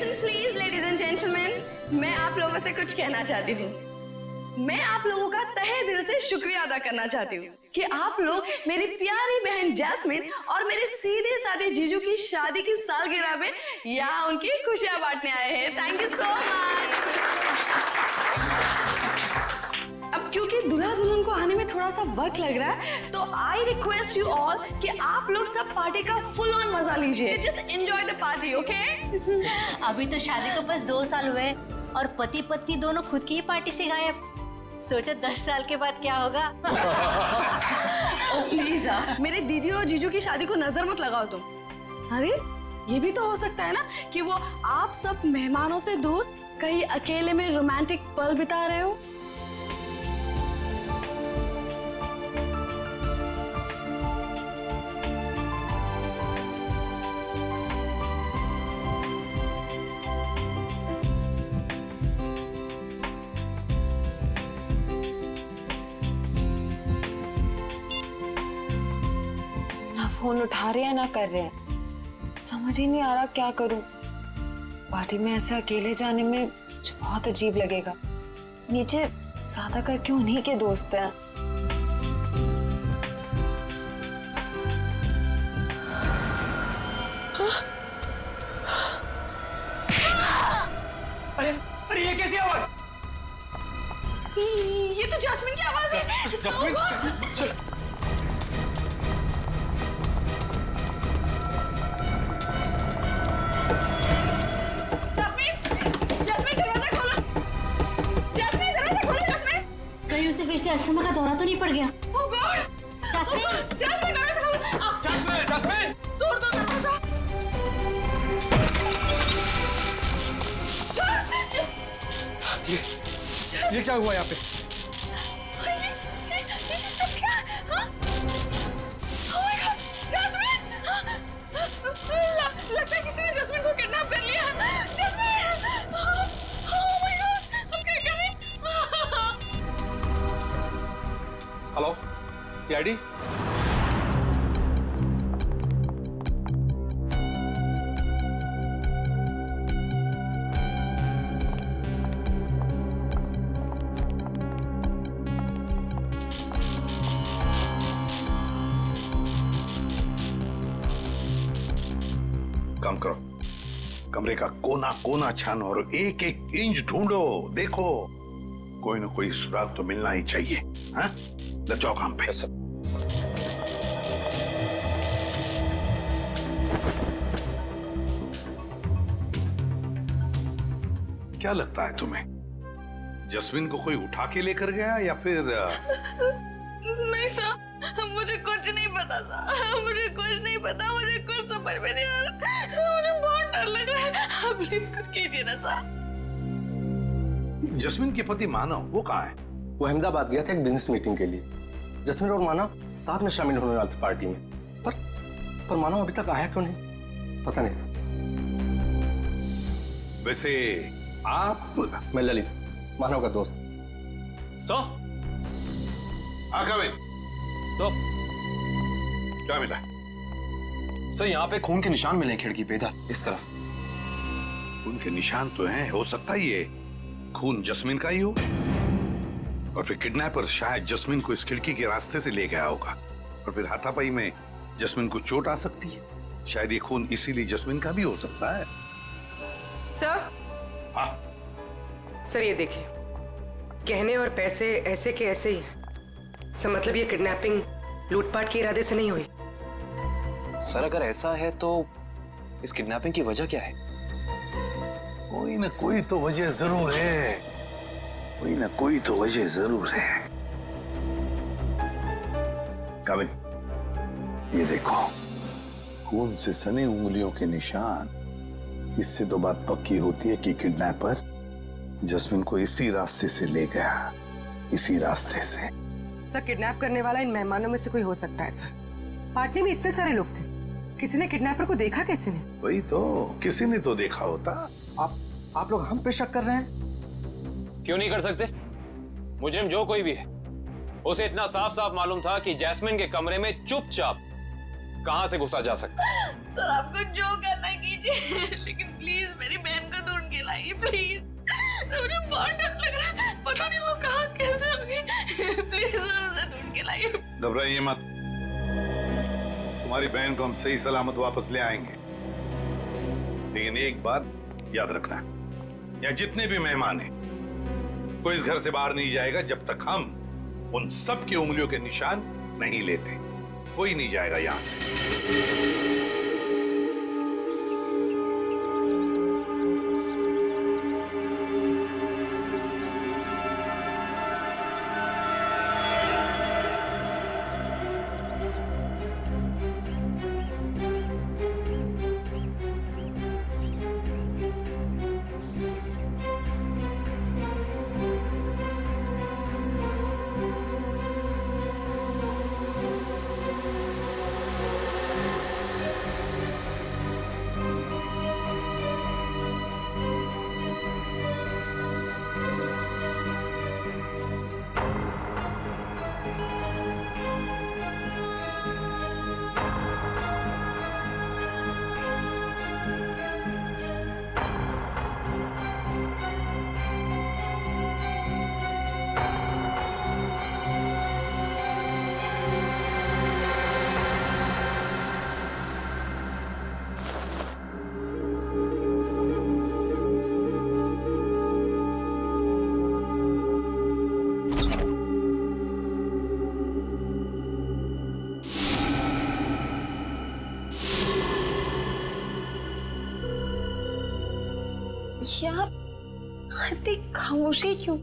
Attention please ladies and gentleman, मैं आप लोगों से कुछ कहना चाहती हूँ। मैं आप लोगों का तहे दिल से शुक्रिया अदा करना चाहती हूँ कि आप लोग मेरी प्यारी बहन जैस्मिन और मेरे सीधे साधे जीजू की शादी की सालगिरह में यहाँ उनकी खुशियां बांटने आए हैं। Thank you so much. अब क्योंकि दूल्हा दुल्हन को आने में थोड़ा सा वक्त लग रहा है, तो आई रिक्वेस्ट यू ऑल कि आप लोग सब पार्टी का फुल ऑन मजा लीजिए। Just enjoy the party, okay? अभी तो शादी को बस 2 साल हुए और पति पत्नी दोनों खुद की ही पार्टी से गायब। सोचो 10 साल के बाद क्या होगा। ओ प्लीज मेरे दीदी और जीजू की शादी को नजर मत लगाओ तुम। अरे ये भी तो हो सकता है ना कि वो आप सब मेहमानों से दूर कहीं अकेले में रोमांटिक पल बिता रहे हो। फोन उठा रहे हैं ना कर रहे हैं, समझ ही नहीं आ रहा क्या करूं। पार्टी में ऐसे अकेले जाने में मुझे बहुत अजीब लगेगा। नीचे सादा कर क्यों उन्हीं के दोस्त हैं। अरे ये कैसी आवाज? ये तो जैस्मिन की आवाज है। जैस्मिन, फिर से अस्थमा का दौरा तो नहीं पड़ गया? Oh God! जैस्मिन, जैस्मिन दरवाजा खोलो। Jasmine, Jasmine! तोड़ दो दरवाजा। ये क्या हुआ यहाँ पे? ये सब क्या है? हाँ? Oh my God! जैस्मिन! लगता है किसी ने जैस्मिन को किडनैप कर लिया। जैस्मिन! Oh my God! हम क्या करें? Hello, CID? काम करो, कमरे का कोना कोना छानो और एक एक इंच ढूंढो। देखो कोई ना कोई सुराग तो मिलना ही चाहिए। हाँ, लग जाओ काम पे। क्या लगता है तुम्हें, जस्मिन को कोई उठा के लेकर गया या फिर? नहीं सर, मुझे कुछ नहीं पता सर, मुझे कुछ नहीं पता, मुझे कुछ समझ में नहीं आ रहा, मुझे बहुत डर लग रहा है। आप प्लीज कुछ कीजिए ना सर। जस्मिन के पति मानव वो कहाँ है? वो अहमदाबाद गया था एक बिजनेस मीटिंग के लिए। जस्मिन और मानव साथ में शामिल होने वाले थे पार्टी में, पर मानव अभी तक आया क्यों नहीं पता नहीं सर। वैसे आप? मैं ललित, मानव का दोस्त। सर, तो क्या मिला? सर यहाँ पे खून के निशान मिले हैं खिड़की पे, इधर इस तरफ। खून के निशान तो हैं, हो सकता है ये खून जस्मिन का ही हो, और फिर किडनैपर शायद जस्मिन को इस खिड़की के रास्ते से ले गया होगा, और फिर हाथापाई में जस्मिन को चोट आ सकती है। शायद ये खून इसीलिए जस्मिन का भी हो सकता है। सर, हाँ सर ये देखिए, गहने और पैसे ऐसे के ऐसे ही हैं। सर मतलब ये किडनैपिंग लूटपाट के इरादे से नहीं हुई। सर अगर ऐसा है तो इस किडनैपिंग की वजह क्या है? कोई ना कोई तो वजह जरूर है, कोई ना कोई तो वजह जरूर है। काबिल, ये देखो, खून से सने उंगलियों के निशान। इससे तो बात पक्की होती है कि किडनैपर जस्मिन को इसी रास्ते से ले गया, इसी रास्ते से। सर किडनैप करने वाला इन मेहमानों में से कोई हो सकता है। सर पार्टी में इतने सारे लोग थे, किसी ने किडनैपर को देखा कैसे नहीं? वही तो, किसी ने तो देखा होता। आप लोग हम पे शक कर रहे हैं? क्यों नहीं कर सकते? मुजरिम जो कोई भी है, उसे इतना साफ साफ मालूम था कि जैस्मिन के कमरे में चुपचाप कहां से घुसा जा सकता है? सर आपको जो करना है कीजिए, लेकिन प्लीज मेरी बहन को ढूंढ के लाइए प्लीज। मुझे बहुत डर लग रहा है, पता नहीं वो कहाँ कैसे होगी। प्लीज सर उसे ढूंढ के लाइए। घबराइए मत, तुम्हारी बहन को हम सही सलामत वापस ले आएंगे। लेकिन एक बात याद रखना, यहाँ जितने भी मेहमान हैं, कोई इस घर से बाहर नहीं जाएगा जब तक हम उन सब की उंगलियों के निशान नहीं लेते। कोई नहीं जाएगा यहां से। यार इतनी खामोशी क्यों?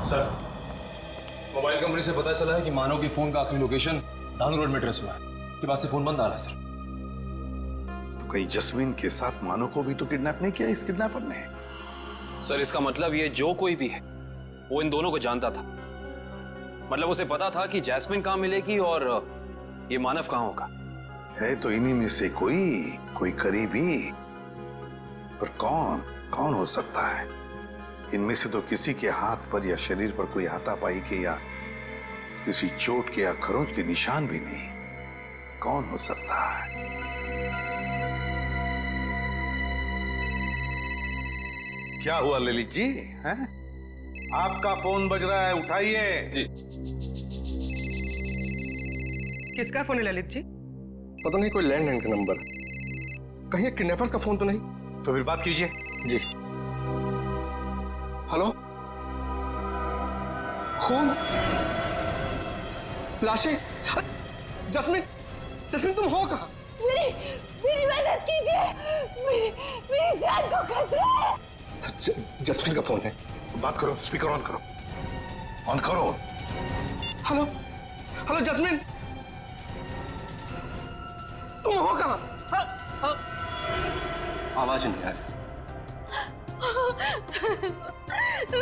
सर, मोबाइल कंपनी से पता चला है कि मानव के फोन का आखिरी लोकेशन धानु रोड में ट्रेस हुआ है। के पास से फोन बंद आ रहा है सर। तो कहीं जस्मीन के साथ मानव को भी तो किडनैप नहीं किया इस किडनैपर ने? सर इसका मतलब ये जो कोई भी है वो इन दोनों को जानता था। मतलब उसे पता था कि जैस्मिन कहाँ मिलेगी और ये मानव कहाँ होगा। है तो इन्हीं में से कोई करीबी, पर कौन हो सकता है? इनमें से तो किसी के हाथ पर या शरीर पर कोई हाथापाई के या किसी चोट के या खरोंच के निशान भी नहीं। कौन हो सकता है? क्या हुआ ललित जी? हैं? आपका फोन बज रहा है, उठाइए। जी। किसका फोन है ललित जी? पता नहीं, कोई लैंडलाइन का नंबर। कहीं किडनैपर्स का फोन तो नहीं? तो फिर बात कीजिए। जी। हेलो, खून, लाशें। जस्मिन, जस्मिन तुम हो कहाँ? मेरी मदद कीजिए, मेरी जान को खतरा है। सर, जस्मिन का फोन है। बात करो, स्पीकर ऑन करो, ऑन करो। हेलो, हेलो जस्मिन, तुम हो कहाँ? आवाज नहीं आ रही।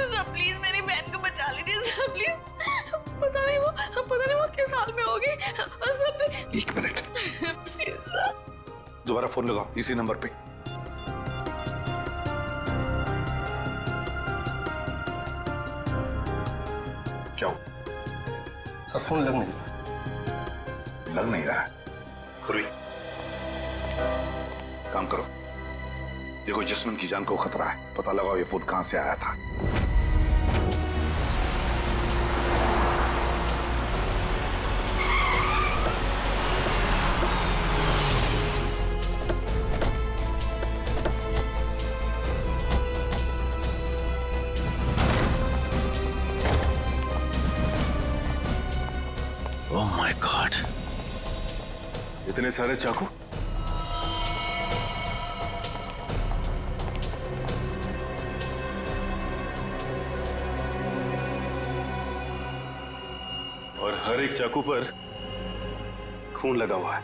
सर प्लीज मेरी बहन को बचा लीजिए सर, प्लीज। पता नहीं वो किस हाल में होगी sir, please. 1 minute, please sir. दोबारा फोन लगाओ इसी नंबर पे। क्या हो? सर फोन लग नहीं लग नहीं रहा है। काम करो, देखो जस्मिन की जान को खतरा है, पता लगाओ ये फोन कहां से आया था। ओह माय गॉड, इतने सारे चाकू। और हर एक चाकू पर खून लगा हुआ है।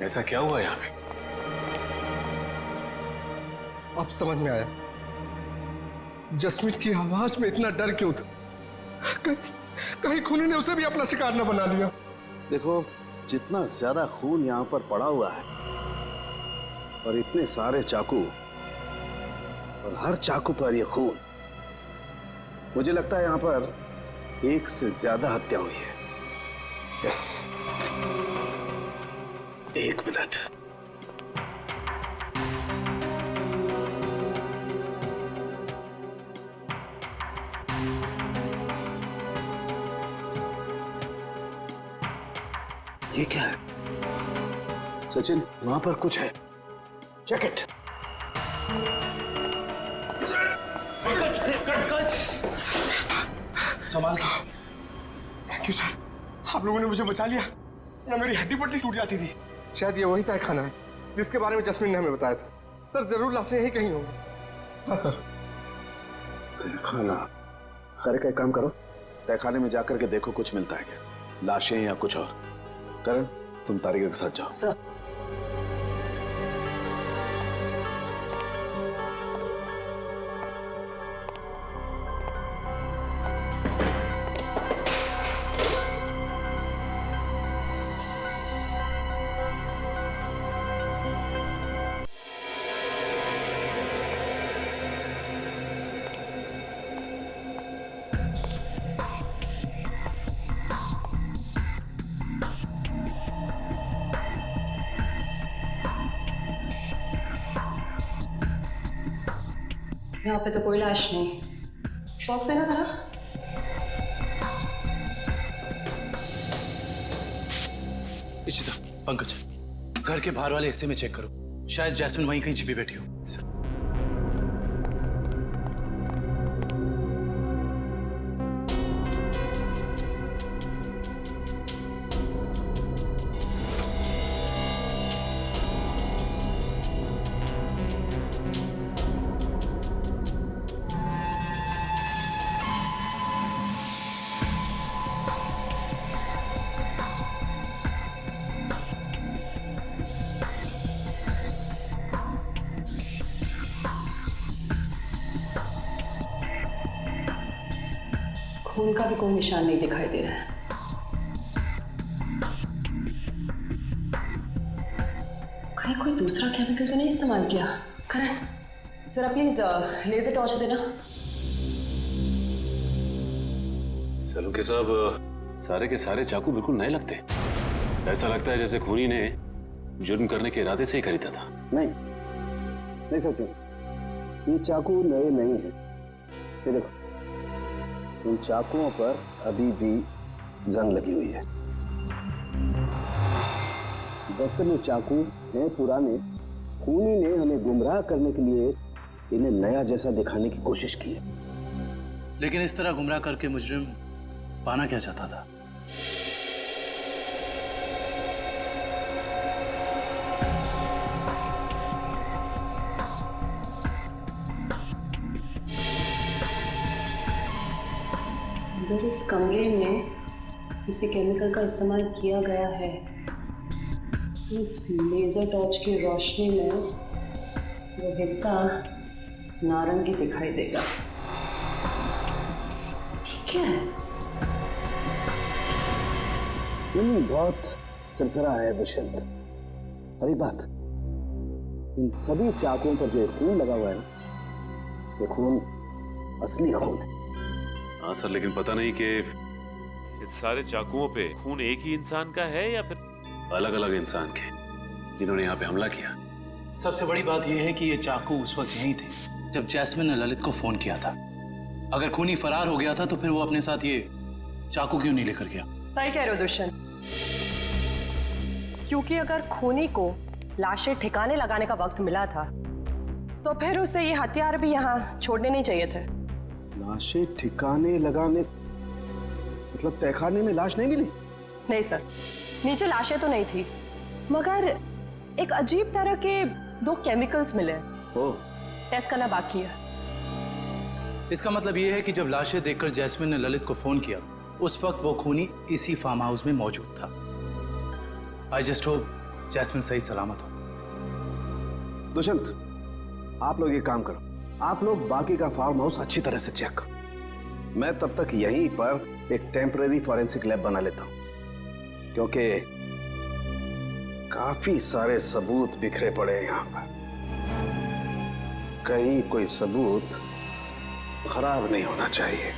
ऐसा क्या हुआ यहां पे? अब समझ में आया जस्मिन की आवाज में इतना डर क्यों था। कहीं खूनी ने उसे भी अपना शिकार न बना लिया। देखो, जितना ज्यादा खून यहाँ पर पड़ा हुआ है और इतने सारे चाकू और हर चाकू पर यह खून, मुझे लगता है यहाँ पर एक से ज्यादा हत्या हुई है। Yes, 1 minute. ये क्या है? सचिन, वहां पर कुछ है। Check it. संभाल के। थैंक यू सर, आप लोगों ने मुझे बचा लिया, ना मेरी हड्डी पट्टी टूट जाती थी। शायद ये वही तय खाना है जिसके बारे में जस्मिन ने हमें बताया था। सर जरूर लाशें यहीं कहीं होंगी। हाँ सर। खाना करे का एक काम करो, तहखाने में जाकर के देखो कुछ मिलता है क्या, लाशें या कुछ और। करण, तुम तारिका के साथ जाओ। सर। यहाँ पे तो कोई लाश नहीं। बॉक्स देना जरा। इशिता, पंकज, घर के बाहर वाले हिस्से में चेक करो, शायद जैस्मिन वहीं कहीं छिपी बैठी हो। खून का भी कोई निशान नहीं दिखाई दे रहा है। कहीं कोई दूसरा केमिकल तो नहीं इस्तेमाल किया? करण, जरा प्लीज लेजर टॉर्च देना। सलूके साहब, सारे के सारे चाकू बिल्कुल नए लगते। ऐसा लगता है जैसे खूनी ने जुर्म करने के इरादे से ही खरीदा था। नहीं, नहीं सचिन, ये चाकू नए नहीं है। ये देखो, इन चाकुओं पर अभी भी जंग लगी हुई है। दरअसल ये चाकू हैं पुराने। खूनी ने हमें गुमराह करने के लिए इन्हें नया जैसा दिखाने की कोशिश की है। लेकिन इस तरह गुमराह करके मुजरिम पाना क्या चाहता था? अगर इस कमरे में किसी केमिकल का इस्तेमाल किया गया है तो इस लेजर टॉर्च की रोशनी में वो हिस्सा नारंगी दिखाई देगा। ठीक है? नहीं, बहुत सरफरा है दुष्यंत। और एक बात, इन सभी चाकुओं पर जो खून लगा हुआ है ना, ये खून असली खून है। हाँ सर, लेकिन पता नहीं कि इस सारे चाकुओं पे खून एक ही इंसान का है या फिर अलग अलग इंसान के जिन्होंने यहाँ पे हमला किया। सबसे बड़ी बात यह है कि ये चाकू उस वक्त यहीं थे जब जैस्मिन ने ललित को फोन किया था। अगर खूनी फरार हो गया था तो फिर वो अपने साथ ये चाकू क्यों नहीं लेकर गया? सही कह रहे हो दुष्यंत, क्योंकि अगर खूनी को लाशें ठिकाने लगाने का वक्त मिला था तो फिर उसे ये हथियार भी यहाँ छोड़ने नहीं चाहिए थे। लाशें ठिकाने लगाने मतलब तहखाने में लाश नहीं मिली? नहीं सर, नीचे लाशें तो नहीं थी, मगर एक अजीब तरह के 2 केमिकल्स मिले। ओह, टेस्ट करना बाकी है। इसका मतलब ये है कि जब लाशें देखकर जैस्मिन ने ललित को फोन किया, उस वक्त वो खूनी इसी फार्म हाउस में मौजूद था। आई जस्ट होप जैस्मिन सही सलामत हो। दुष्यंत, आप लोग ये काम करो, आप लोग बाकी का फार्म हाउस अच्छी तरह से चेक करो। मैं तब तक यहीं पर एक टेम्परेरी फॉरेंसिक लैब बना लेता हूं, क्योंकि काफी सारे सबूत बिखरे पड़े हैं यहां पर। कहीं कोई सबूत खराब नहीं होना चाहिए।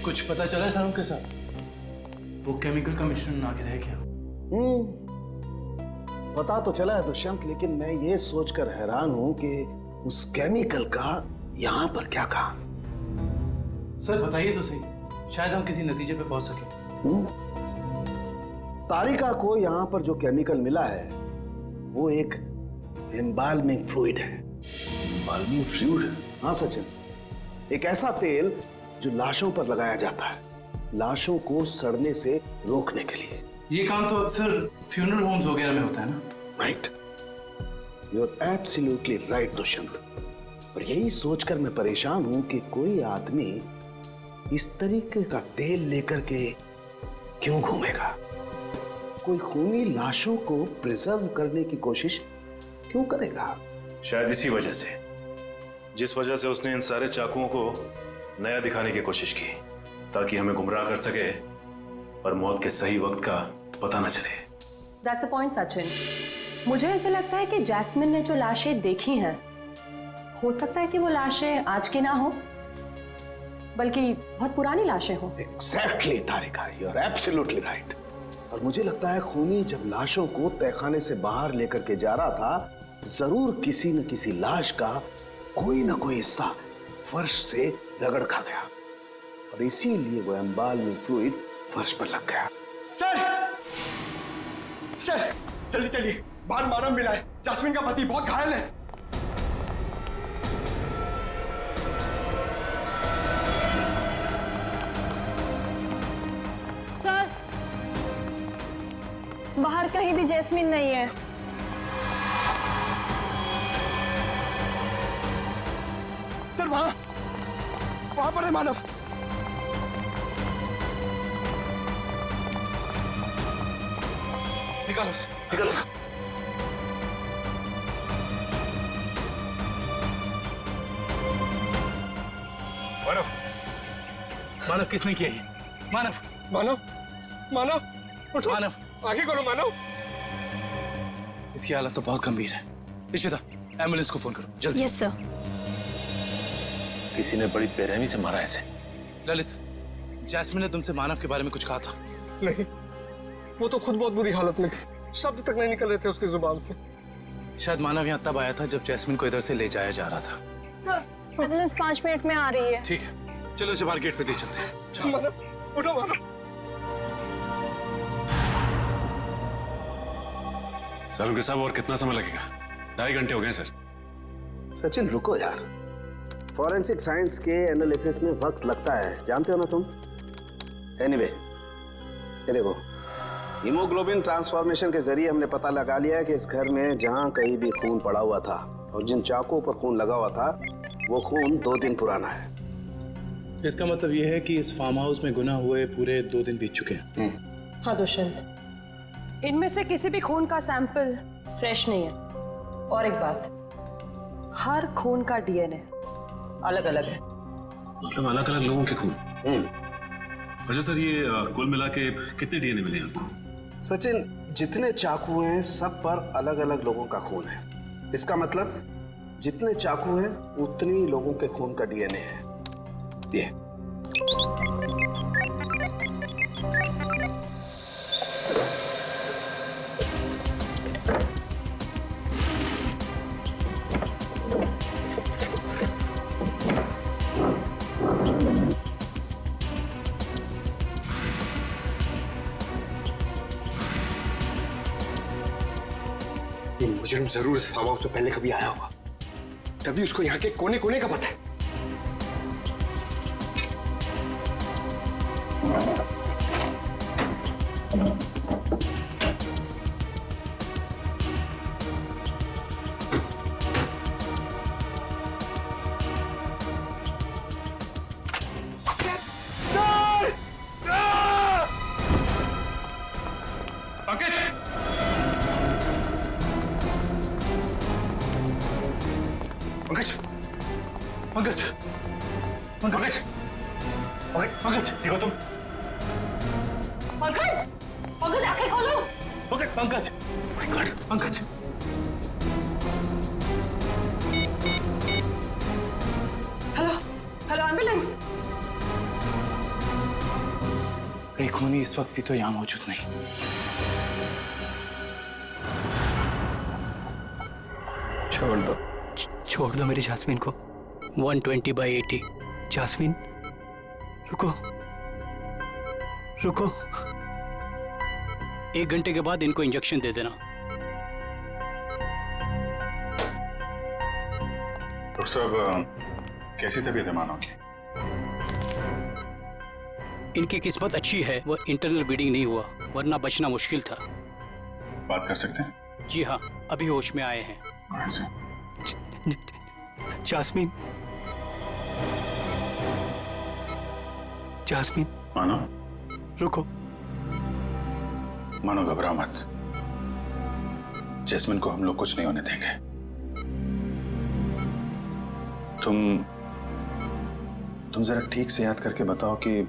कुछ पता चला है साहब के साथ? वो केमिकल का मिश्रण आगे रह गया। पता तो चला है दुष्यंत, लेकिन मैं ये सोचकर हैरान हूं कि उस केमिकल का यहां पर क्या काम। सर बताइए तो सही, शायद हम किसी नतीजे पे पहुंच सके। तारिका को यहां पर जो केमिकल मिला है वो एक एम्बाल्मिंग फ्लूइड है। Embalming fluid? हाँ सचिन, एक ऐसा तेल जो लाशों पर लगाया जाता है, लाशों को सड़ने से रोकने के लिए। ये काम तो अक्सर फ्यूनरल होम्स वगैरह में होता है ना? Right, you are absolutely right Dushyant. और यही सोचकर मैं परेशान हूं कि कोई आदमी इस तरीके का तेल लेकर के क्यों घूमेगा। कोई खूनी लाशों को प्रिजर्व करने की कोशिश क्यों करेगा? शायद इसी वजह से, जिस वजह से उसने इन सारे चाकुओं को नया दिखाने की कोशिश की, ताकि हमें गुमराह कर सके और मौत के सही वक्त का पता न चले। That's a point, Sachin. मुझे ऐसा लगता है कि जैस्मिन ने जो लाशें देखी हैं, हो सकता है कि वो लाशें आज की ना हो, बल्कि बहुत पुरानी लाशें हो। Exactly, Tarika, you are absolutely right। और मुझे लगता है खूनी जब लाशों को तहखाने से बाहर लेकर के जा रहा था, जरूर किसी न किसी लाश का कोई ना कोई हिस्सा फर्श से रगड़ खा गया और इसीलिए वो एम्बाल्मिंग फ्लूइड फर्श पर लग गया। सर, सर जल्दी चलिए, बाहर मानव मिला है, जैस्मिन का पति बहुत घायल है। सर, बाहर कहीं भी जैस्मिन नहीं है। सर वहां पर है मानव। निकालो उसे, निकालो। मानव, मानव किसने किया ये? मानव, मानव, मानव, उठो। मानव, आगे करो मानव। इसकी हालत तो बहुत गंभीर है। इशिता, एम्बुलेंस को फोन करो जल्दी। Yes sir. किसी ने बड़ी बेरहमी से मारा इसे। ललित, जैस्मिन ने तुमसे मानव के बारे में कुछ कहा था? नहीं, वो तो खुद बहुत बुरी हालत में थी, शब्द तक नहीं निकल रहे थे उसकी जुबान से। शायद मानव यहाँ तब आया था जब जैस्मिन को इधर से ले जाया जा रहा था। एम्बुलेंस 5 मिनट में आ रही है। ठीक है, चलो इसे बाहर गेट पे दे चलते हैं। चलो। मानव, उठो मानव। सर साहब, और कितना समय लगेगा? 2.5 घंटे हो गए सर। सचिन रुको यार, फॉरेंसिक साइंस के एनालिसिस में वक्त लगता है, जानते हो ना तुम। एनीवे, ये देखो, हीमोग्लोबिन ट्रांसफॉर्मेशन के जरिए हमने पता लगा लिया है कि इस घर में जहां कहीं भी खून पड़ा हुआ था और जिन चाकुओं पर खून लगा हुआ था वो खून 2 दिन पुराना है। इसका मतलब ये है कि इस फार्म हाउस में गुनाह हुए पूरे 2 दिन बीत चुके हैं। हाँ दुष्यंत, इनमें से किसी भी खून का सैंपल फ्रेश नहीं है। और एक बात, हर खून का डीएनए अलग अलग है। मतलब अलग अलग लोगों के खून? अच्छा सर, ये कुल मिला के कितने डीएनए मिले आपको? सचिन, जितने चाकू हैं सब पर अलग अलग लोगों का खून है। इसका मतलब जितने चाकू हैं उतनी लोगों के खून का डीएनए है। ये मुजरिम जरूर इस फार्म हाउस से पहले कभी आया होगा, तभी उसको यहाँ के कोने कोने का पता है। पंकज! पंकज, पंकज, पंकज, पंकज, देखो तुम। पंकज, पंकज आंखें खोलो। Pankaj, Pankaj, Pankaj. Hello, hello ambulance. कहीं खूनी इस वक्त भी तो यहाँ मौजूद नहीं। छोड़ दो मेरी जास्मिन को। 120/80। जास्मिन, रुको, रुको। 1 घंटे के बाद इनको इंजेक्शन दे देना। डॉक्टर साहब, कैसी तबीयत है मानव की? इनकी किस्मत अच्छी है, वो इंटरनल ब्लीडिंग नहीं हुआ, वरना बचना मुश्किल था। बात कर सकते हैं? जी हाँ, अभी होश में आए हैं। Jasmine, jasmine. मानो, रुको। मानो घबरा मत, जैस्मिन को हम लोग कुछ नहीं होने देंगे। तुम जरा ठीक से याद करके बताओ कि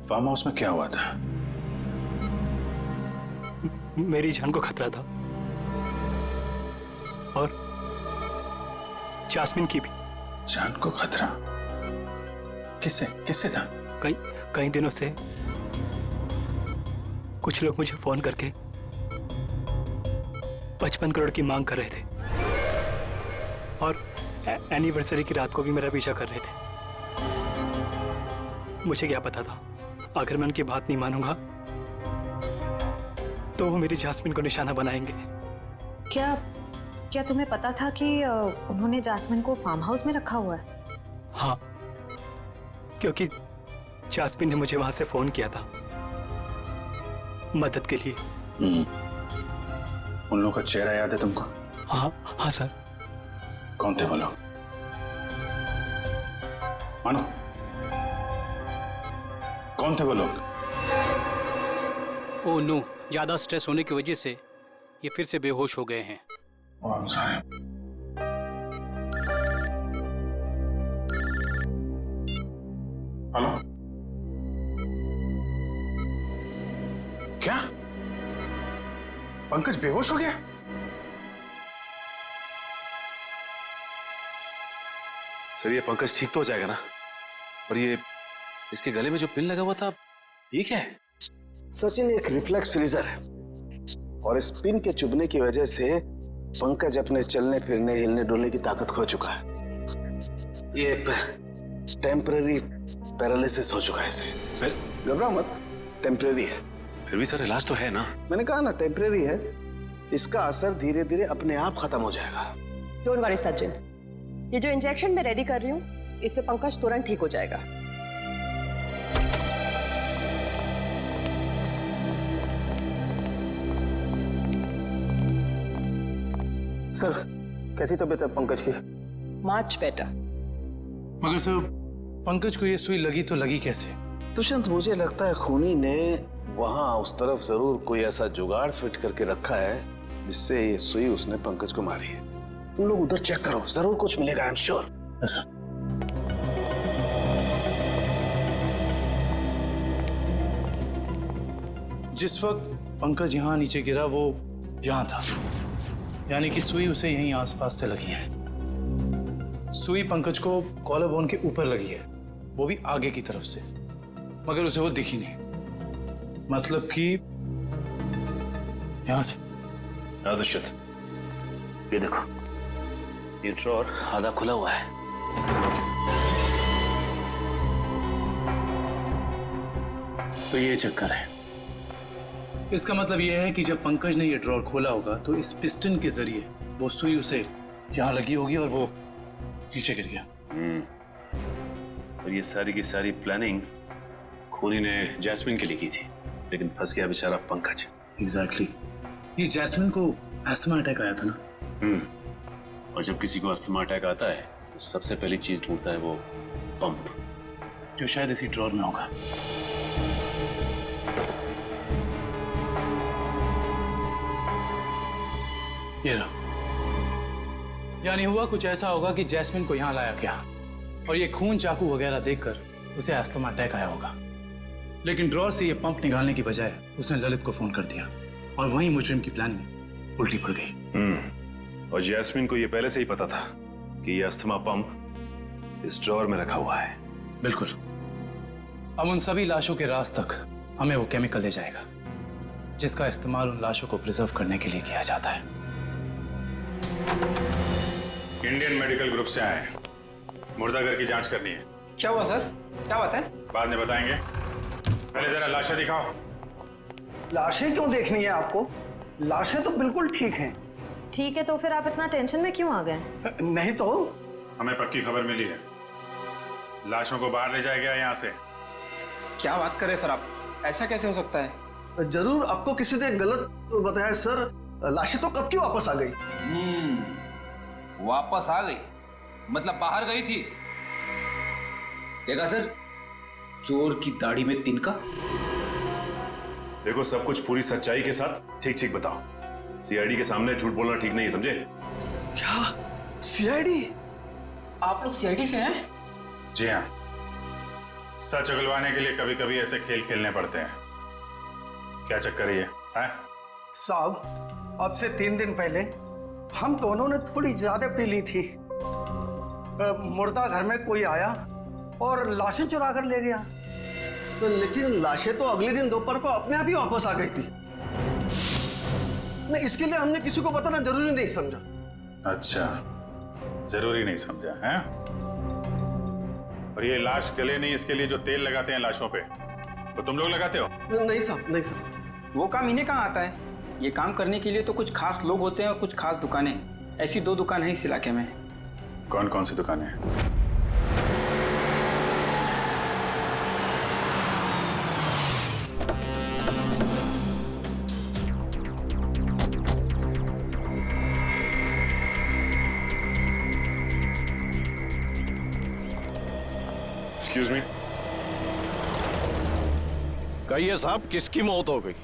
फार्म हाउस में क्या हुआ था? मेरी जान को खतरा था और जास्मिन की भी। जान को खतरा? किससे किससे था? कई दिनों से कुछ लोग मुझे फोन करके 55 करोड़ की मांग कर रहे थे और एनिवर्सरी की रात को भी मेरा पीछा कर रहे थे। मुझे क्या पता था, अगर मैं उनकी बात नहीं मानूंगा तो वो मेरी जास्मिन को निशाना बनाएंगे। क्या तुम्हें पता था कि उन्होंने जास्मिन को फार्म हाउस में रखा हुआ है? हाँ, क्योंकि जास्मिन ने मुझे वहां से फोन किया था मदद के लिए। उन लोगों का चेहरा याद है तुमको? हाँ हाँ सर। कौन थे वो लोग? मानो, कौन थे वो लोग? ओह नो, ज़्यादा स्ट्रेस होने की वजह से ये फिर से बेहोश हो गए हैं। हेलो, क्या पंकज बेहोश हो गया? सर ये पंकज ठीक तो हो जाएगा ना? और ये इसके गले में जो पिन लगा हुआ था ये क्या है? सचिन एक रिफ्लेक्स फ्रीजर है और इस पिन के चुभने की वजह से पंकज अपने चलने फिरने हिलने डुलने की ताकत खो चुका है। ये टेम्पररी पैरालिसिस हो चुका है इसे। घबरा मत, टेम्पररी है। फिर भी सर इलाज तो है ना? मैंने कहा ना टेम्पररी है, इसका असर धीरे धीरे अपने आप खत्म हो जाएगा। डोंट वरी सचिन, ये जो इंजेक्शन मैं रेडी कर रही हूँ इससे पंकज तुरंत ठीक हो जाएगा। सर कैसी तबीयत है पंकज की? Much better. मगर सर पंकज को ये सुई लगी तो लगी कैसे? दुष्यंत मुझे लगता है खूनी ने वहां उस तरफ जरूर कोई ऐसा जुगाड़ फिट करके रखा है जिससे ये सुई उसने पंकज को मारी है। तुम लोग उधर चेक करो, जरूर कुछ मिलेगा, आई एम श्योर। जिस वक्त पंकज यहाँ नीचे गिरा वो यहाँ था, यानी कि सुई उसे यहीं आसपास से लगी है। सुई पंकज को कॉलर बोन के ऊपर लगी है, वो भी आगे की तरफ से, मगर उसे वो दिखी नहीं। मतलब कि यहाँ से। दुष्यंत ये देखो, ये ड्रॉर आधा खुला हुआ है। तो ये चक्कर है। इसका मतलब ये है कि जब पंकज ने ये ड्रॉर खोला होगा तो इस पिस्टन के जरिए वो सुई उसे यहाँ लगी होगी और वो नीचे गिर गया। और ये सारी की सारी प्लानिंग खूनी ने जैस्मिन के लिए की थी, लेकिन फंस गया बेचारा पंकज। एग्जैक्टली। ये जैस्मिन को अस्थमा अटैक आया था ना? और जब किसी को अस्थमा अटैक आता है तो सबसे पहली चीज ढूंढता है वो पंप, जो शायद इसी ड्रॉर में होगा। ये रहा। यानी हुआ कुछ ऐसा होगा कि जैस्मिन को यहाँ लाया गया और ये खून चाकू वगैरह देखकर उसे अस्थमा अटैक आया होगा, लेकिन ड्रॉर से ये पंप निकालने की बजाय उसने ललित को फोन कर दिया और वहीं मुजरिम की प्लानिंग उल्टी पड़ गई। और जैस्मिन को ये पहले से ही पता था कि ये अस्थमा पंप इस ड्रॉर में रखा हुआ है। बिल्कुल। अब उन सभी लाशों के राज तक हमें वो केमिकल ले जाएगा जिसका इस्तेमाल उन लाशों को प्रिजर्व करने के लिए किया जाता है। इंडियन मेडिकल ग्रुप से आए, मुर्दाघर की जांच करनी है। क्या हुआ सर? क्या बात है? बाद में बताएंगे, पहले जरा लाशें दिखाओ। लाशें क्यों देखनी है आपको? लाशें तो बिल्कुल ठीक हैं। ठीक है, तो फिर आप इतना टेंशन में क्यों आ गए? नहीं तो हमें पक्की खबर मिली है, लाशों को बाहर ले जाया गया यहाँ से। क्या बात कर रहे सर आप? ऐसा कैसे हो सकता है? जरूर आपको किसी ने गलत बताया सर। लाशें तो कब की वापस आ गई। वापस आ गई मतलब बाहर गई थी? देखा सर, चोर की दाढ़ी में तिनका। देखो, सब कुछ पूरी सच्चाई के साथ ठीक ठीक बताओ। सीआईडी के सामने झूठ बोलना ठीक नहीं, समझे? क्या सीआईडी? आप लोग सीआईडी से हैं? जी हाँ, सच उगलवाने के लिए कभी कभी ऐसे खेल खेलने पड़ते हैं। क्या चक्कर है? साहब, अब से 3 दिन पहले हम दोनों ने थोड़ी ज्यादा पी ली थी। मुर्दा घर में कोई आया और लाशें चुरा कर ले गया। तो लेकिन लाशें तो अगले दिन दोपहर को अपने आप ही वापस आ गई थी। नहीं, इसके लिए हमने किसी को बताना जरूरी नहीं समझा। अच्छा, जरूरी नहीं समझा है? और ये लाश गले नहीं, इसके लिए जो तेल लगाते हैं लाशों पे, वो तुम लोग लगाते हो? नहीं साहब, नहीं साहब। वो काम इन्हें कहाँ आता है? ये काम करने के लिए तो कुछ खास लोग होते हैं और कुछ खास दुकानें। ऐसी 2 दुकान है इस इलाके में। कौन कौन सी दुकानें हैं? एक्सक्यूज मी, कहिए साहब, किसकी मौत हो गई?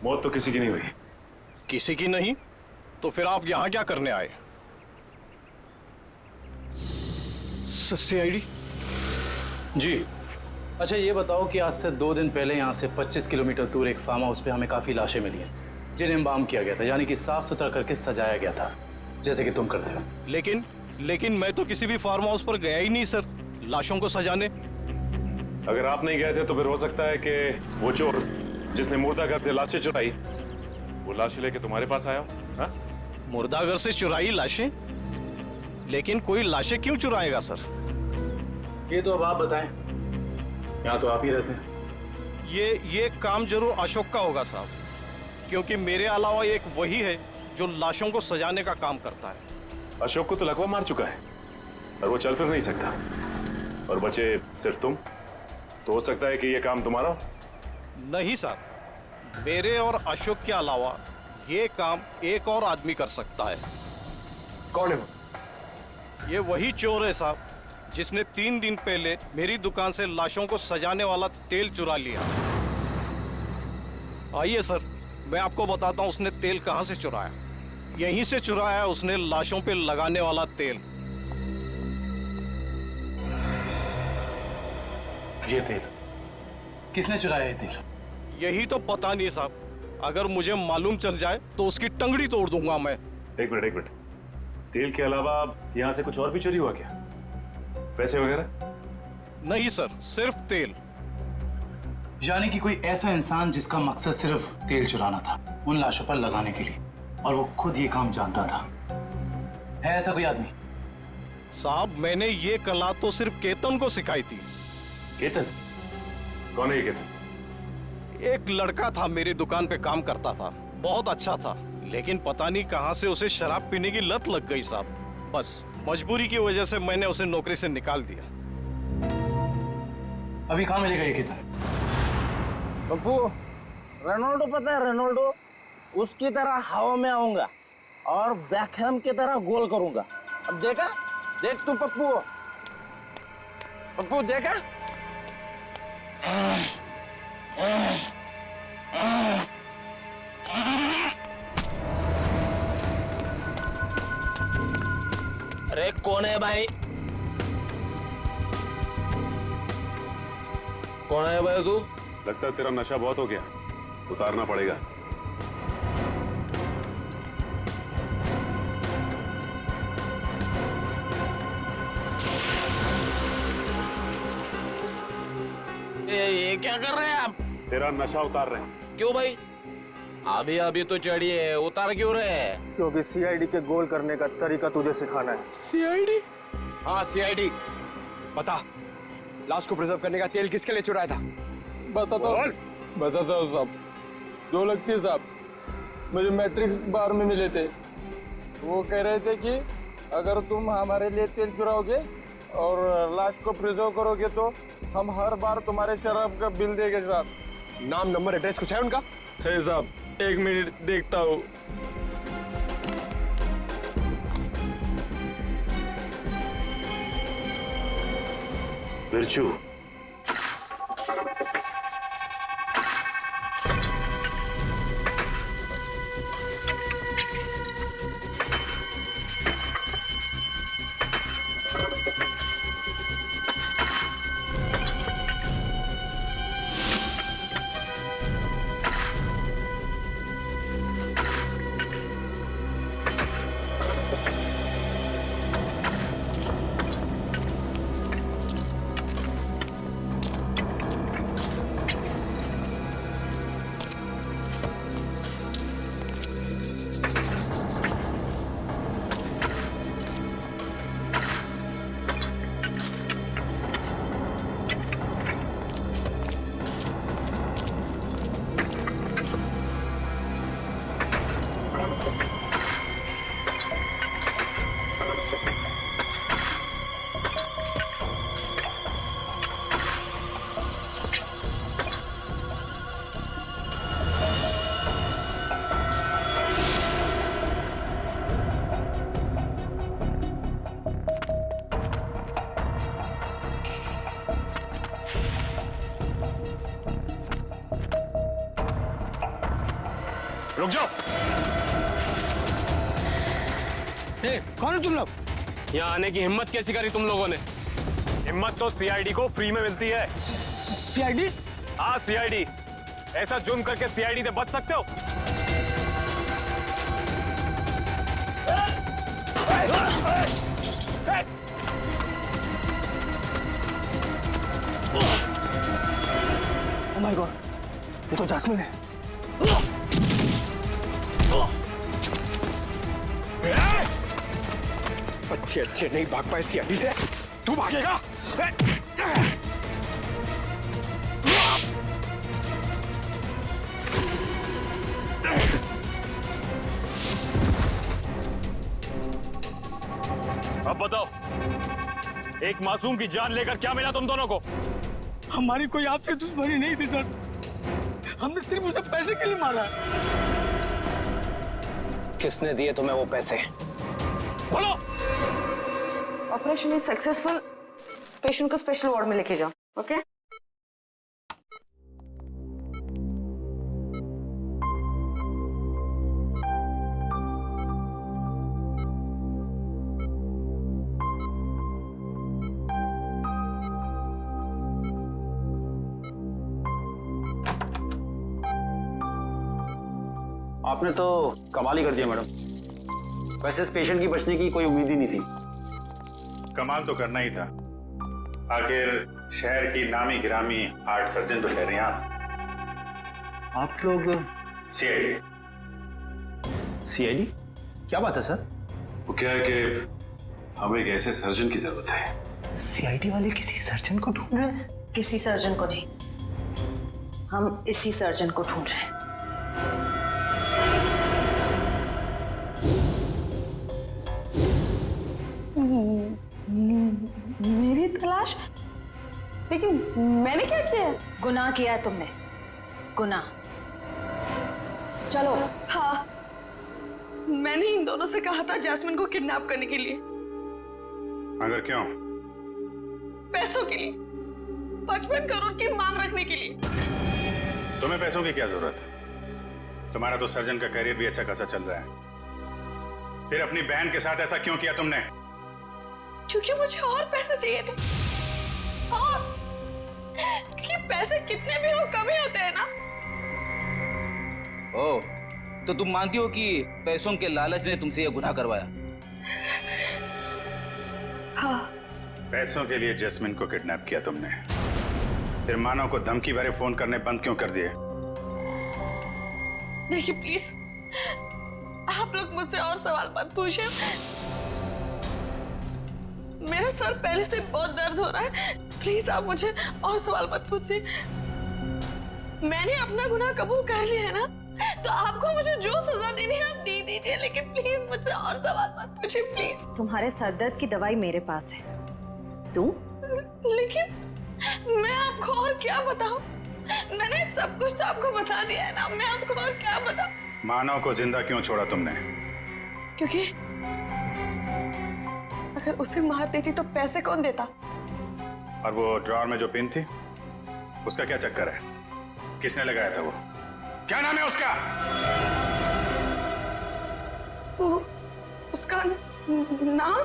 मौत तो किसी की नहीं हुई। किसी की नहीं तो फिर आप यहाँ क्या करने आए? CID? जी। अच्छा ये बताओ कि आज से 2 दिन पहले यहाँ से 25 किलोमीटर दूर एक फार्म हाउस पे हमें काफ़ी लाशें मिली हैं जिन्हें एम्बाम किया गया था, यानी कि साफ सुथरा करके सजाया गया था, जैसे कि तुम करते हो। लेकिन मैं तो किसी भी फार्म हाउस पर गया ही नहीं सर, लाशों को सजाने। अगर आप नहीं गए थे तो फिर हो सकता है कि वो चोर जिसने मुर्दाघर से लाशें चुराई वो लाशें लेके तुम्हारे पास आया हो। हाँ? मुर्दाघर से चुराई लाशें? लेकिन कोई लाशें क्यों चुराएगा सर? ये तो अब आप बताएं, यहाँ तो आप ही रहते हैं। ये काम जरूर अशोक का होगा साहब, क्योंकि मेरे अलावा एक वही है जो लाशों को सजाने का काम करता है। अशोक को तो लकवा मार चुका है और वो चल फिर नहीं सकता, और बचे सिर्फ तुम। तो हो सकता है कि ये काम तुम्हारा हो। नहीं साहब, मेरे और अशोक के अलावा ये काम एक और आदमी कर सकता है। कौन है वो? ये वही चोर है साहब जिसने 3 दिन पहले मेरी दुकान से लाशों को सजाने वाला तेल चुरा लिया। आइए सर, मैं आपको बताता हूँ उसने तेल कहाँ से चुराया। यहीं से चुराया है उसने लाशों पे लगाने वाला तेल। ये तेल किसने चुराया? ये तेल यही तो पता नहीं साहब, अगर मुझे मालूम चल जाए तो उसकी टंगड़ी तोड़ दूंगा मैं। एक मिनट, तेल के अलावा यहाँ से कुछ और भी चोरी हुआ क्या? पैसे वगैरह? नहीं सर, सिर्फ तेल। यानी कि कोई ऐसा इंसान जिसका मकसद सिर्फ तेल चुराना था उन लाशों पर लगाने के लिए, और वो खुद ये काम जानता था। है ऐसा कोई आदमी? साहब मैंने ये कला तो सिर्फ केतन को सिखाई थी। केतन? कौन है ये केतन? एक लड़का था, मेरी दुकान पे काम करता था, बहुत अच्छा था, लेकिन पता नहीं कहां से उसे शराब पीने की लत लग गई साहब। बस मजबूरी की वजह से मैंने उसे नौकरी से निकाल दिया। अभी कहाँ मिलेगा ये केतन? पप्पू, रोनाल्डो पता है रोनाल्डो? उसकी तरह हवा में आऊंगा और बैकहैम की तरह गोल करूंगा। अब देखा? देख तू पप्पू, पप्पू देखा? अरे कौन है भाई? कौन है भाई तू? लगता है तेरा नशा बहुत हो गया, उतारना पड़ेगा। ये क्या कर रहे हैं आप? तेरा नशा उतार रहे हैं। क्यों भाई? अभी तो चढ़ी है, उतार क्यों रहे हैं? क्योंकि CID के गोल करने का तरीका तुझे सिखाना है। CID? हाँ CID। बता, लाश को प्रिजर्व करने का तेल किसके लिए चुराया था? बताता हूँ साहब। 2 लगती साहब, मुझे मैट्रिक्स बार में मिले थे। वो कह रहे थे कि अगर तुम हमारे लिए तेल चुराओगे और लाश को प्रिजर्व करोगे तो हम हर बार तुम्हारे शराब का बिल देंगे साहब। नाम नंबर एड्रेस कुछ है उनका? है साहब, 1 मिनट देखता हूँ। बिरजू, रुक जाओ। कौन है तुम लोग? यहाँ आने की हिम्मत कैसी करी तुम लोगों ने? हिम्मत तो सीआईडी को फ्री में मिलती है। सीआईडी? हाँ सीआईडी। ऐसा जुर्म करके सीआईडी से बच सकते हो? ओह माय गॉड, ये तो जैस्मिन है। अच्छे अच्छे नहीं भाग पाए सीआईडी से, तू भागेगा? अब बताओ, एक मासूम की जान लेकर क्या मिला तुम दोनों को? हमारी कोई आपसे दुश्मनी नहीं थी सर, हमने सिर्फ उसे पैसे के लिए मारा है। किसने दिए तुम्हें वो पैसे? बोलो। Operation is successful. पेशेंट को स्पेशल वार्ड में लेके जाओ। ओके? आपने तो कमाल ही कर दिया मैडम। वैसे इस पेशेंट की बचने की कोई उम्मीद ही नहीं थी। कमाल तो करना ही था, आखिर शहर की नामी गिरामी हार्ट सर्जन तो ठहरे आप लोग। सीआईडी। सीआईडी? क्या बात है सर? वो क्या है कि हमें एक ऐसे सर्जन की जरूरत है। सीआईडी वाले किसी सर्जन को ढूंढ रहे हैं? किसी सर्जन को नहीं, हम इसी सर्जन को ढूंढ रहे हैं। मेरी तलाश? लेकिन मैंने क्या किया है? गुनाह किया है तुमने, गुनाह। चलो। हाँ, मैंने इन दोनों से कहा था जैस्मिन को किडनैप करने के लिए। मगर क्यों? पैसों के लिए, 55 करोड़ की मांग रखने के लिए। तुम्हें पैसों की क्या जरूरत है? तुम्हारा तो सर्जन का करियर भी अच्छा खासा चल रहा है, फिर अपनी बहन के साथ ऐसा क्यों किया तुमने? क्योंकि मुझे और पैसे चाहिए थे, और क्योंकि पैसे कितने भी हो कम ही होते हैं ना। ओ, तो तुम मानती हो कि पैसों के लालच ने तुमसे यह गुनाह करवाया? हाँ। पैसों के लिए जैस्मिन को किडनैप किया तुमने, फिर मानव को धमकी भरे फोन करने बंद क्यों कर दिए? देखिए प्लीज, आप लोग मुझसे और सवाल मत पूछिए। मेरा सर पहले से बहुत दर्द हो रहा है, प्लीज आप मुझे और सवाल मत पूछिए। मैंने अपना गुनाह कबूल कर लिया है ना, तो आपको मुझे जो सजा देनी है आप दे दीजिए, लेकिन प्लीज मुझसे और सवाल मत पूछिए प्लीज। तुम्हारे सरदर्द की दवाई मेरे पास है, तू? लेकिन मैं आपको और क्या बताऊं? मैंने सब कुछ तो आपको बता दिया है ना, मैं आपको और क्या बताऊं? मानव को जिंदा क्यों छोड़ा तुमने? क्योंकि अगर उसे मार देती तो पैसे कौन देता? और वो ड्रॉअर में जो पिन थी, उसका क्या चक्कर है? किसने लगाया था वो? क्या नाम है उसका? वो उसका नाम?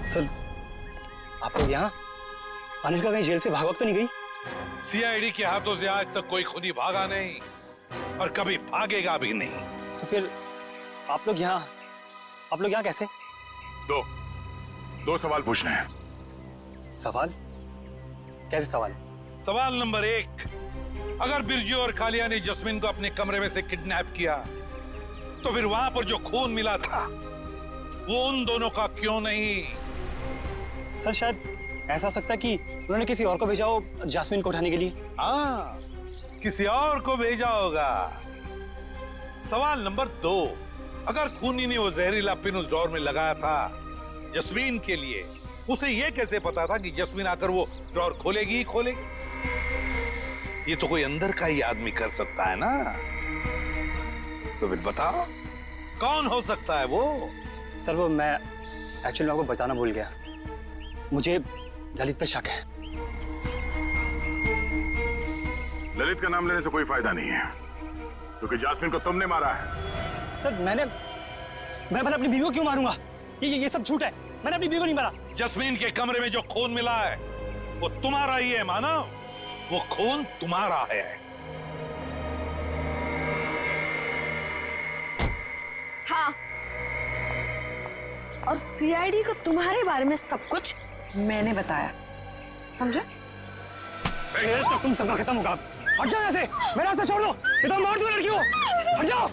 सर, आप लोग यहाँ? अनुष्का कहीं जेल से भाग तो नहीं गई? सीआईडी के हाथों से आज तक कोई खुदी भागा नहीं और कभी भागेगा भी नहीं। तो फिर आप लोग यहाँ कैसे? दो सवाल पूछने हैं। सवाल? कैसे सवाल? सवाल नंबर 1, अगर बिरजू और कालिया ने जस्मिन को अपने कमरे में से किडनैप किया, तो फिर वहां पर जो खून मिला था वो उन दोनों का क्यों नहीं? सर, शायद ऐसा हो सकता है कि उन्होंने किसी और को भेजा हो जैस्मिन को उठाने के लिए। हाँ, किसी और को भेजा होगा। सवाल नंबर 2, अगर खूनी ने वो जहरीला पिन उस डोर में लगाया था जस्मीन के लिए, उसे ये कैसे पता था कि जस्मीन आकर वो ड्रॉर खोलेगी ही खोलेगी? ये तो कोई अंदर का ही आदमी कर सकता है ना। तो फिर बताओ कौन हो सकता है वो? सर वो मैं एक्चुअली आपको बताना भूल गया, मुझे ललित पे शक है। ललित का नाम लेने से कोई फायदा नहीं है, क्योंकि जास्मिन को तुमने मारा है। सर मैं अपनी बीवी को क्यों मारूंगा? ये सब झूठ है, मैंने अपनी बीवी को नहीं मारा। जस्मीन के कमरे में जो खून मिला है वो तुम्हारा ही है मानव, वो खून तुम्हारा है। हाँ, और सीआईडी को तुम्हारे बारे में सब कुछ मैंने बताया, समझे? तो तुम सबका खत्म होगा। हट जाओ यहाँ से, मेरा रास्ता छोड़ दो, ये तो मार दो लड़की को। हट जाओ,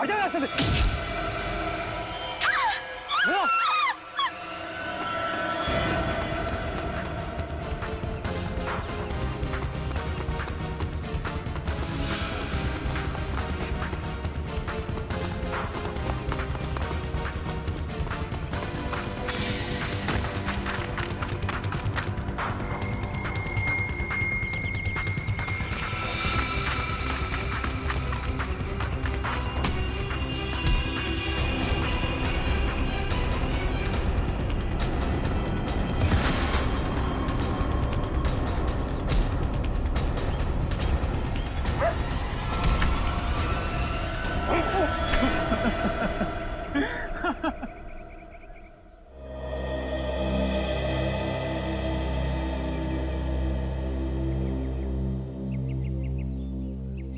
हट जाओ यहाँ से।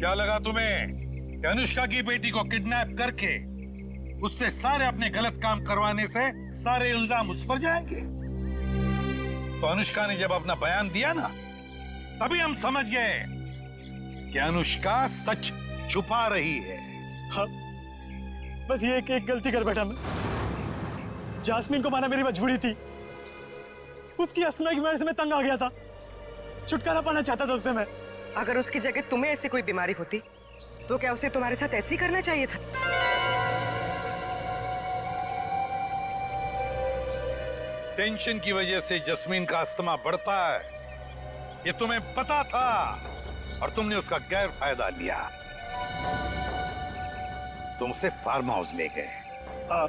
क्या लगा तुम्हें कि अनुष्का की बेटी को किडनैप करके उससे सारे अपने गलत काम करवाने से सारे इल्जाम उस पर जाएंगे? तो अनुष्का ने जब अपना बयान दिया ना, तभी हम समझ गए कि अनुष्का सच छुपा रही है। हाँ, बस ये एक गलती कर बैठा मैं। जास्मीन को मारना मेरी मजबूरी थी, उसकी असना की वजह से मैं तंग आ गया था, छुटकारा पाना चाहता था उससे मैं। अगर उसकी जगह तुम्हें ऐसी कोई बीमारी होती तो क्या उसे तुम्हारे साथ ऐसे ही करना चाहिए था? टेंशन की वजह से जस्मीन का अस्थमा बढ़ता है, ये तुम्हें पता था और तुमने उसका गैर फायदा लिया। तुम उसे फार्म हाउस ले गए। हाँ,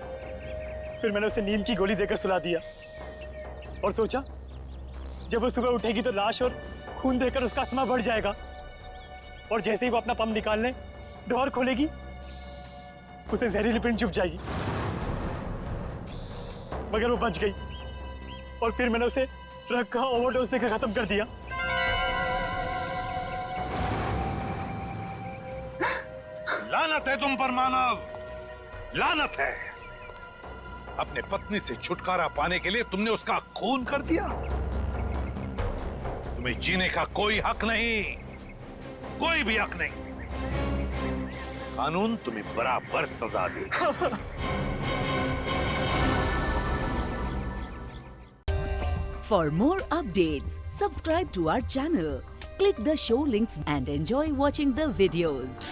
फिर मैंने उसे नींद की गोली देकर सुला दिया और सोचा जब वो सुबह उठेगी तो लाश और खून देकर उसका अस्थमा बढ़ जाएगा, और जैसे ही वो अपना पंप निकालने डोर खोलेगी उसे जहरीली पिंड चुभ जाएगी। मगर वो बच गई और फिर मैंने उसे ड्रग का ओवरडोज देकर खत्म कर दिया। लानत है तुम पर मानव, लानत है। अपने पत्नी से छुटकारा पाने के लिए तुमने उसका खून कर दिया। तुम्हें जीने का कोई हक नहीं, कोई भी हक नहीं। कानून तुम्हें बराबर सजा देगा। For more updates, subscribe to our channel, click the show links and enjoy watching the videos.